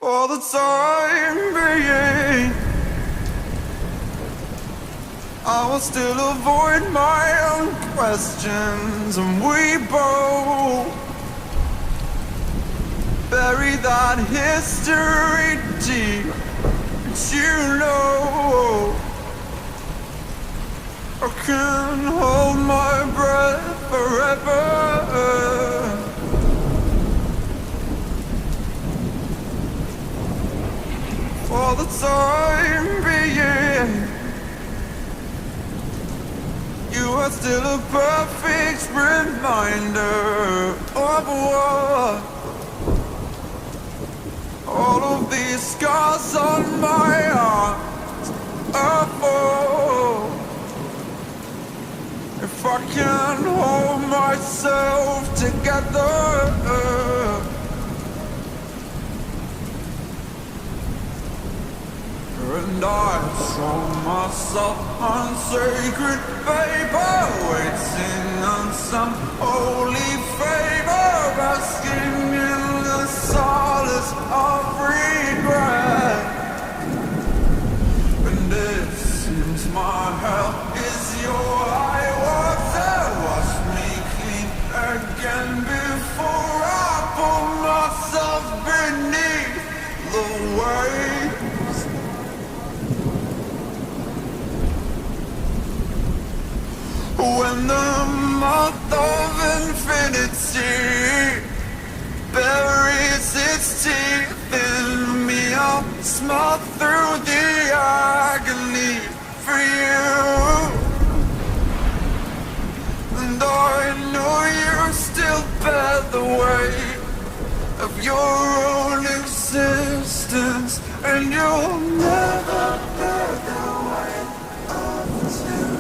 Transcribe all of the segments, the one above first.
For the time being, I will still avoid my own questions, and we both bury that history deep. And you know I can hold my breath forever. For the time being, you are still a perfect reminder of what all of these scars on my arms are for. If I can hold myself together, and I show myself on sacred paper, waiting on some holy favor, basking in the solace of regret. And it seems my hell is your high water. Wash me clean again before I pull myself beneath the waves. When the mouth of infinity buries its teeth in me, I'll smile through the agony for you. And I know you still bear the weight of your own existence, and you'll never bear the weight of two.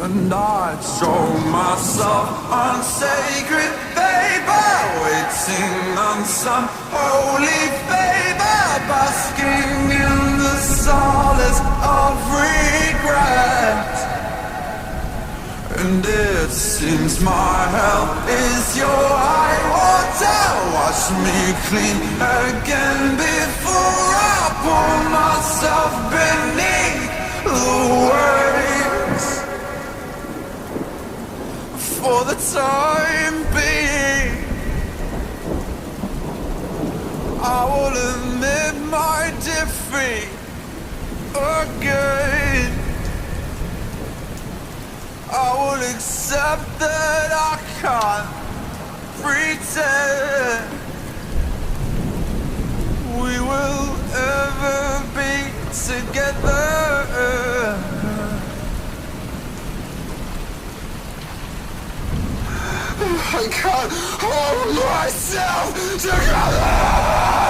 And I'd show myself on sacred paper, waiting on some holy favor, basking in the solace of regret. And it seems my hell is your high water. Wash me clean again before I pull myself beneath the waves. For the time being, I will admit my defeat again. I will accept that I can't pretend we will ever be together. I can't hold myself together.